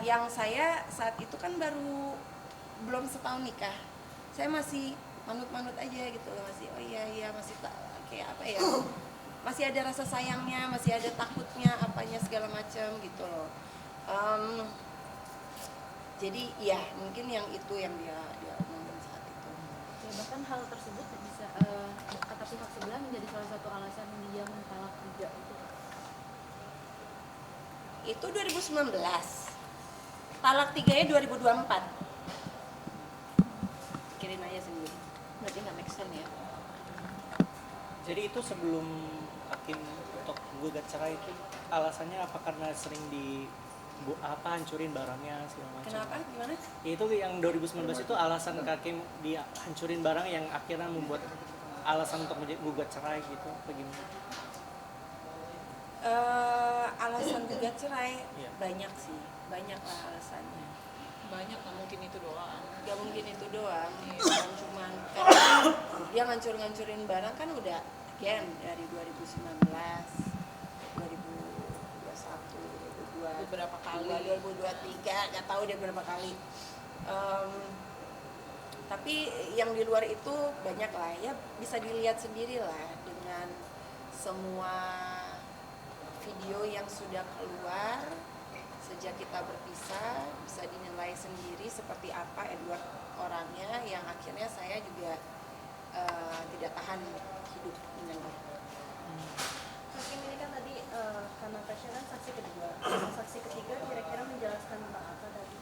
yang saya saat itu kan baru belum setahun nikah, saya masih manut-manut aja gitu, masih oh iya masih kayak apa ya, masih ada rasa sayangnya, masih ada takutnya apanya segala macam gitu loh. Jadi ya mungkin yang itu yang dia omongin saat itu. Ya, bahkan hal tersebut bisa kata pihak sebelah menjadi salah satu alasan dia mentalak juga Itu 2019, talak 3-nya 2024. Pikirin aja sendiri, berarti nggak make sense ya. Jadi itu sebelum hakim untuk gugat cerai itu alasannya apa, karena sering hancurin barangnya segala macam? Kenapa? Gimana? Ya, itu yang 2019 itu alasan hakim dihancurin barang yang akhirnya membuat alasan untuk gugat cerai gitu, bagaimana? Alasan gugat cerai Iya. banyak sih, banyak lah alasannya. Banyak, nggak mungkin itu doang. Gak mungkin itu doang, bukan cuman karena dia ngancurin barang kan udah again dari 2019, 2021, 2022, Beberapa kali. 2023, nggak tahu dia berapa kali. Tapi yang di luar itu banyak lah ya, bisa dilihat sendiri lah dengan semua video yang sudah keluar sejak kita berpisah, bisa dinilai sendiri seperti apa Edward orangnya, yang akhirnya saya juga tidak tahan hidup dengannya. Hakim ini kan tadi karena Tasya kan saksi kedua, saksi ketiga kira-kira menjelaskan tentang apa tadi?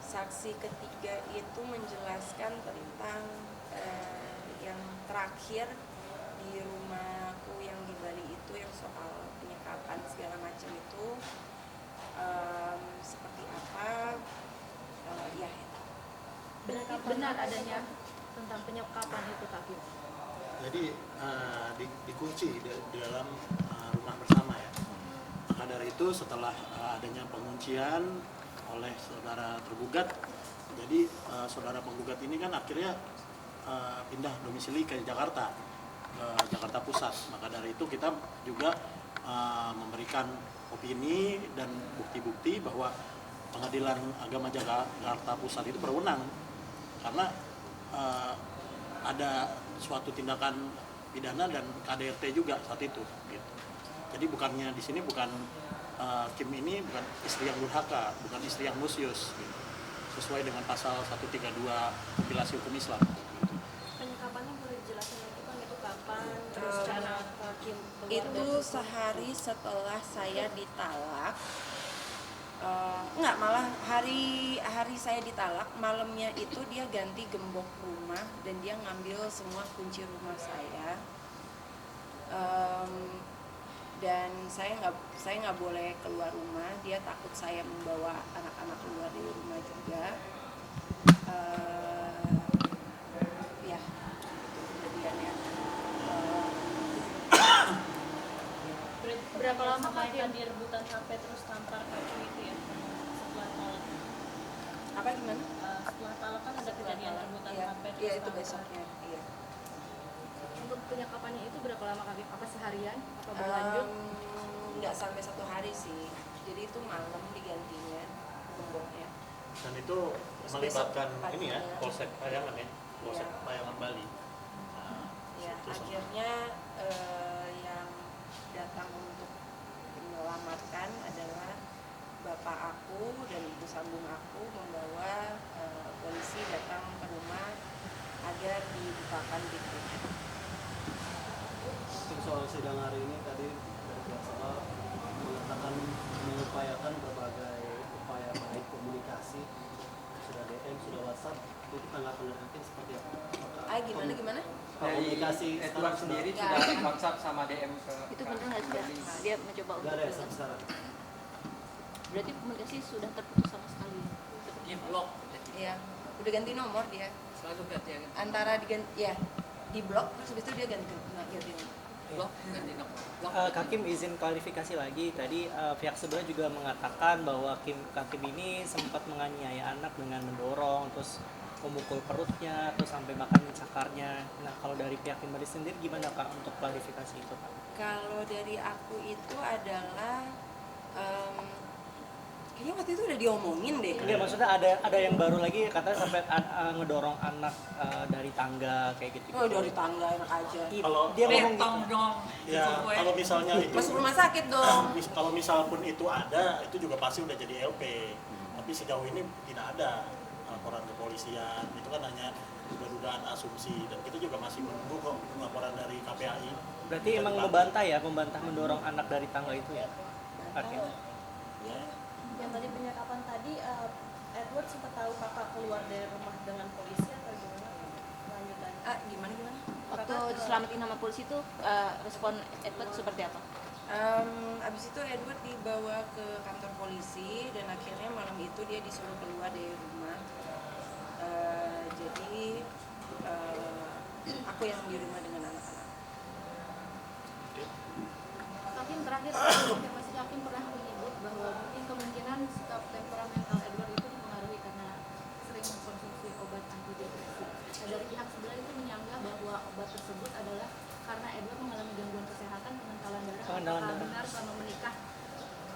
Saksi ketiga itu menjelaskan tentang yang terakhir di rumahku yang di Bali itu, yang soal penyekapan segala macam itu seperti apa, ya itu. Berarti benar adanya tentang penyekapan itu Hakim? Jadi dikunci di dalam rumah bersama ya. Maka dari itu setelah adanya penguncian oleh saudara tergugat, jadi saudara penggugat ini kan akhirnya pindah domisili ke Jakarta, ke Jakarta Pusat. Maka dari itu kita juga memberikan opini dan bukti-bukti bahwa Pengadilan Agama Jakarta Pusat itu berwenang karena ada suatu tindakan pidana dan KDRT juga saat itu gitu. Jadi bukannya di sini bukan Kim ini bukan istri yang durhaka, bukan istri yang musyus gitu. Sesuai dengan pasal 132 kompilasi hukum Islam gitu. Penyekapannya boleh dijelasin lagi Bang, itu kapan, terus cara Hakim keluar Itu dari situ? sehari setelah saya ditalak. Enggak, malah hari saya ditalak, malamnya itu dia ganti gembok rumah dan dia ngambil semua kunci rumah saya. Dan saya nggak boleh keluar rumah, dia takut saya membawa anak-anak keluar dari rumah juga. Ya itu kejadiannya. Berapa lama sampai Hakim? tadi rebutan HP terus tampar kaki itu ya setelah talak? Apa gimana? Setelah talak kan ada kejadian rebutan Iya, HP terus iya itu tampar. besoknya. Iya. Untuk penyekapannya itu berapa lama Hakim? Apa seharian? Apa berlanjut? Nggak sampai 1 hari sih, jadi itu malam digantinya gemboknya. Dan itu Terus melibatkan besok ini ya, paginya. Polsek Payangan ya, Polsek Iya. Payangan Bali. Nah, Ya, itu sama. akhirnya yang datang untuk menyelamatkan adalah bapak aku dan ibu sambung aku, membawa polisi datang ke rumah agar dibukakan pintunya. Untuk soal sidang hari ini tadi dari pihak sekolah mengatakan mengupayakan berbagai upaya baik komunikasi, sudah DM, sudah WhatsApp, itu tanggapan dari Hakim seperti apa? Apakah Gimana? komunikasi Edward sekarang sendiri sudah- sudah WhatsApp sama DM ke Itu benar nggak sudah? Dia mencoba nggak untuk ada ya sampai sekarang? berarti komunikasi sudah terputus sama sekali. di blog, Iya, udah ganti nomor dia. selalu ganti ya, Antara diganti ya di blok, terus habis itu dia ganti nomor. blog ganti nomor. Blog. Hakim izin klarifikasi lagi, tadi pihak sebelah juga mengatakan bahwa Hakim ini sempat menganiaya anak dengan mendorong, terus memukul perutnya, atau sampai makan cakarnya. Nah, kalau dari pihak Kimberly sendiri gimana Kak untuk klarifikasi itu Kak? Kalau dari aku itu adalah Kayaknya waktu itu udah diomongin deh. Enggak, maksudnya ada yang baru lagi katanya sampai ngedorong anak dari tangga kayak gitu. Oh, dari tangga enak aja. Kalau- Dia ngomong Betong gitu. dong. Ya, kalau misalnya itu Masuk rumah sakit dong. kalau misal pun itu ada, itu juga pasti udah jadi LP. Tapi sejauh ini tidak ada laporan kepolisian. Itu kan hanya dugaan asumsi, dan kita juga masih menunggu kok laporan dari KPAI. Berarti Dan emang Bupati. membantah mendorong anak dari tangga itu ya. Akhirnya. Ya. Yang tadi penyekapan tadi, Edward sempat tahu kakak keluar dari rumah dengan polisi atau gimana lanjutannya? Gimana? Waktu diselamatin sama polisi itu respon Edward seperti apa? Abis itu Edward dibawa ke kantor polisi dan akhirnya malam itu dia disuruh keluar dari rumah. Jadi aku yang di rumah dengan anak-anak. Hakim terakhir, masih Hakim pernah menyebut bahwa mungkin kemungkinan sikap temperamental Edward itu dipengaruhi karena sering mengkonsumsi obat antidepresi. Nah, dari pihak sebelah itu menyanggah bahwa obat tersebut adalah karena Edward mengalami gangguan kesehatan pengentalan darah. Pengentalan Apakah darah. benar selama menikah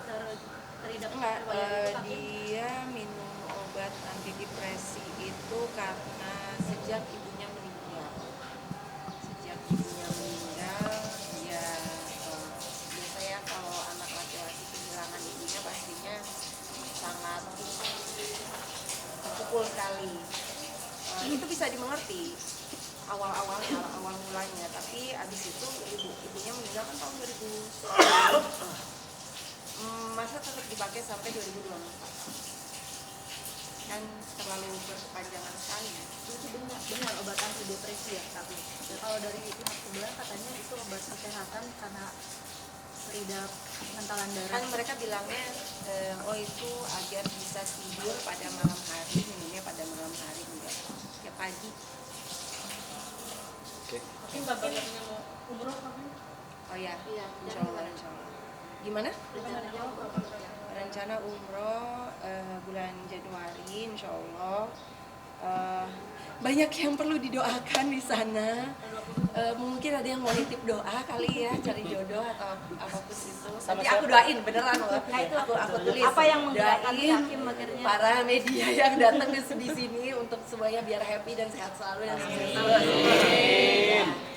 terhadap Enggak, riwayat itu, Hakim? dia minum obat antidepresi itu karena sejak ibunya meninggal. Sejak ibunya meninggal, ya biasanya kalau anak laki-laki kehilangan ibunya pastinya sangat terpukul sekali. Itu bisa dimengerti awal mulanya, tapi abis itu ibunya meninggal kan tahun 2000. Masa tetap dipakai sampai 2024 kan terlalu berkepanjangan sekali. Itu benar obat antidepresi ya, tapi ya, kalau dari pihak sebelah katanya itu obat kesehatan karena terhadap pengentalan darah. Kan mereka bilangnya oh itu agar bisa tidur pada malam hari, minumnya pada malam hari, enggak tiap pagi. Hakim kabarnya mau umroh Hakim. Oh ya, Iya, insya Allah. Gimana? rencananya Rencana umroh bulan Januari, insya Allah. Banyak yang perlu didoakan di sana. Mungkin ada yang mau nitip doa kali ya, cari jodoh atau apapun itu. Sama Nanti aku siapa? doain beneran loh. Nah, itu aku tulis. apa yang menggerakkan Doain Hakim akhirnya? para media yang datang di sini untuk semuanya biar happy dan sehat selalu dan sukses selalu.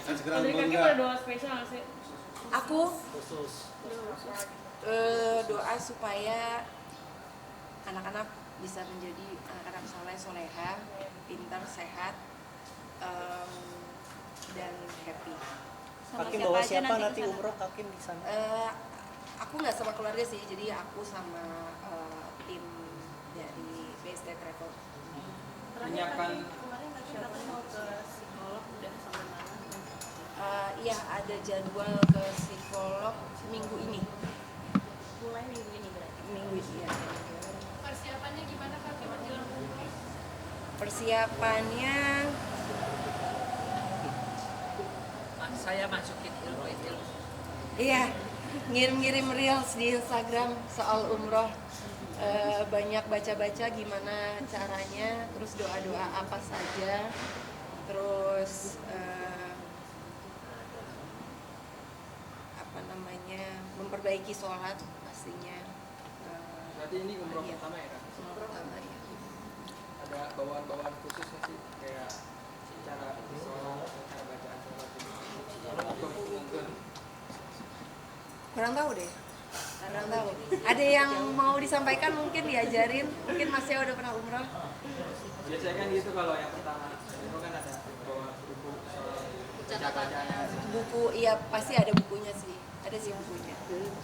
Dari Hakim ada doa spesial nggak sih? Aku Khusus. doa supaya anak-anak bisa menjadi anak-anak soleh soleha, pintar, sehat, dan happy. Sama Hakim siapa bawa aja siapa nanti nanti ke sana? umroh Hakim di sana? Aku nggak sama keluarga sih, jadi aku sama tim dari BSD Travel. Menyiapkan Kemarin tadi katanya mau ke psikolog, udah sampai mana? Iya, ada jadwal ke psikolog minggu ini. Mulai minggu ini berarti. Minggu ini ya. Persiapannya gimana Hakim menjelang umroh? Persiapannya saya masukin ilmu. iya, ngirim-ngirim reels di Instagram soal umroh. Banyak baca-baca gimana caranya, terus doa-doa apa saja, terus memperbaiki sholat pastinya. Berarti ini umroh Iya. pertama ya Kak? Umroh pertama ya. Ada bawaan-bawaan khusus nggak sih? Kayak cara sholat, cara bacaan sholat ini? Mungkin Kurang tahu deh. Kurang tahu. Ada yang mau disampaikan mungkin diajarin, mungkin Mas Yao udah pernah umroh. biasanya kan gitu kalau yang pertama itu kan ada bawa buku soal baca-bacaannya. Buku, iya pasti ada bukunya sih. Ada sih bukunya.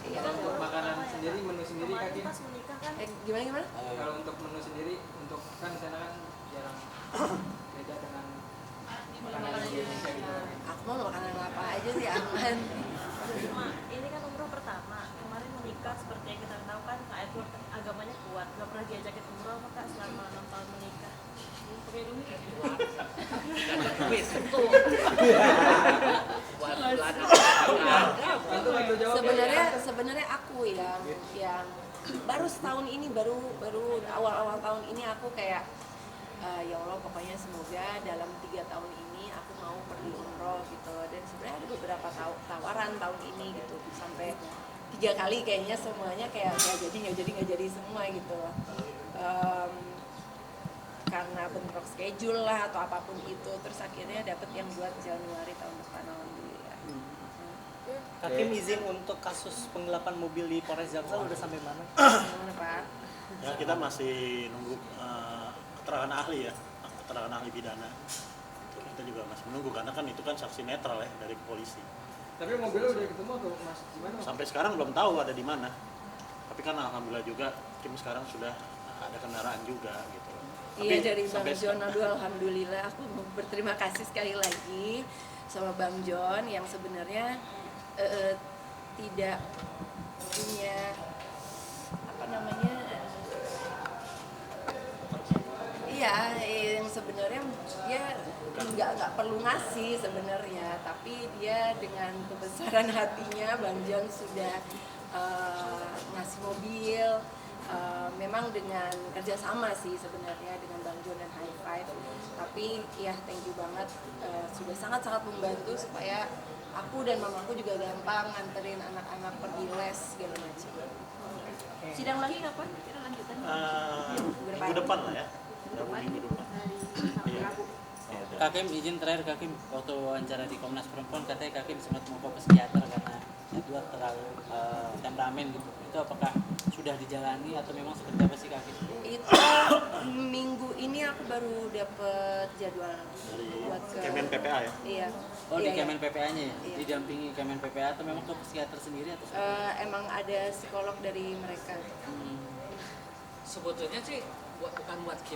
Iya. Kalau untuk makanan sendiri, menu sendiri Kak Kemarin Kim? pas menikah kan Gimana? Kalau untuk menu sendiri, untuk kan di sana kan jarang beda dengan makanan di Indonesia gitu. Aku mau makanan apa aja sih aman. Ma, ini kan umroh pertama. Kemarin menikah seperti yang kita tahu kan Kak Edward agamanya kuat, nggak pernah diajakin umroh maka selama 6 tahun menikah. Pakai dulu ya. Sebenarnya aku yang baru setahun ini baru awal tahun ini aku kayak ya Allah pokoknya semoga dalam 3 tahun ini aku mau pergi umroh gitu, dan sebenarnya ada beberapa tawaran tahun ini gitu sampai 3 kali kayaknya semuanya kayak nggak jadi semua gitu. Karena bentrok schedule lah atau apapun itu, terus akhirnya dapet yang buat Januari tahun depan, alhamdulillah. Hakim izin untuk kasus penggelapan mobil di Polres Jaksel udah sampai mana? Gimana Pak? Ya, kita masih nunggu keterangan ahli ya, keterangan ahli pidana. Kita juga masih menunggu karena kan itu kan saksi netral ya dari polisi. Tapi mobilnya udah ketemu atau masih di mana? Sampai sekarang belum tahu ada di mana. Tapi kan alhamdulillah juga tim sekarang sudah ada kendaraan juga gitu. Iya, dari Bang sampai John, aduh alhamdulillah aku mau berterima kasih sekali lagi sama Bang John yang sebenarnya tidak punya apa namanya, iya, yang sebenarnya dia nggak perlu ngasih sebenarnya, tapi dia dengan kebesaran hatinya Bang John sudah ngasih mobil. Memang dengan kerjasama sih sebenarnya dengan Bang John dan High Five, tapi ya thank you banget, sudah sangat-sangat membantu supaya aku dan mamaku juga gampang nganterin anak-anak pergi les segala macam. Sidang lagi kapan? Kira lanjutan? Minggu depan lah ya. Minggu depan. Iya. Kakim izin terakhir, Kakim waktu wawancara di Komnas Perempuan katanya Kakim sempat mau ke psikiater karena Edward terlalu temperamen gitu. Itu apakah sudah dijalani atau memang seperti apa sih Kakim? Itu minggu ini aku baru dapet jadwal Dari buat ke Kemen PPA ya. Iya. Oh di Iya, Kemen PPA-nya ya? Iya. Didampingi Kemen PPA atau memang ke psikiater sendiri atau Emang ada psikolog dari mereka. Sebetulnya sih bukan buat Kim